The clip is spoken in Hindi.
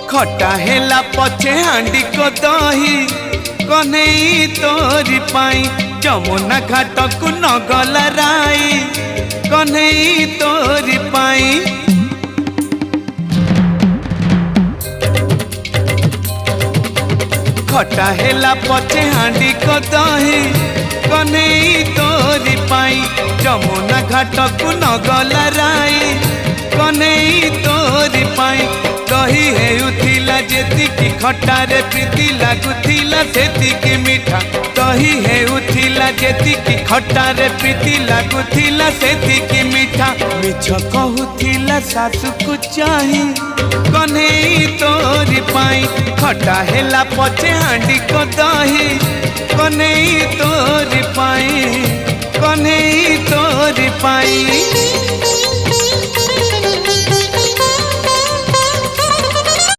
खटा हेला पछे हांडी को दही कन्हई तोरी पाई जमुना घाट को नगल राई कन्हई तोरी पाई खटा हेला पछे हांडी को दही कन्हई तोरी पाई जमुना घाट को नगल राई कन्हई तोरी पाई दही हेउथिला जेतिकी खटारे प्रीति लागुथिला सेतिकी मीठा दही हेउथिला जेतिकी खटारे प्रीति लागुथिला सेतिकी मीठा मिछ कहूथिला सासु को चाही कन्हई तोरी पाई खटा हेला पछे हांडी को दही कन्हई तोरी पाई कन्हई तोरी पाई।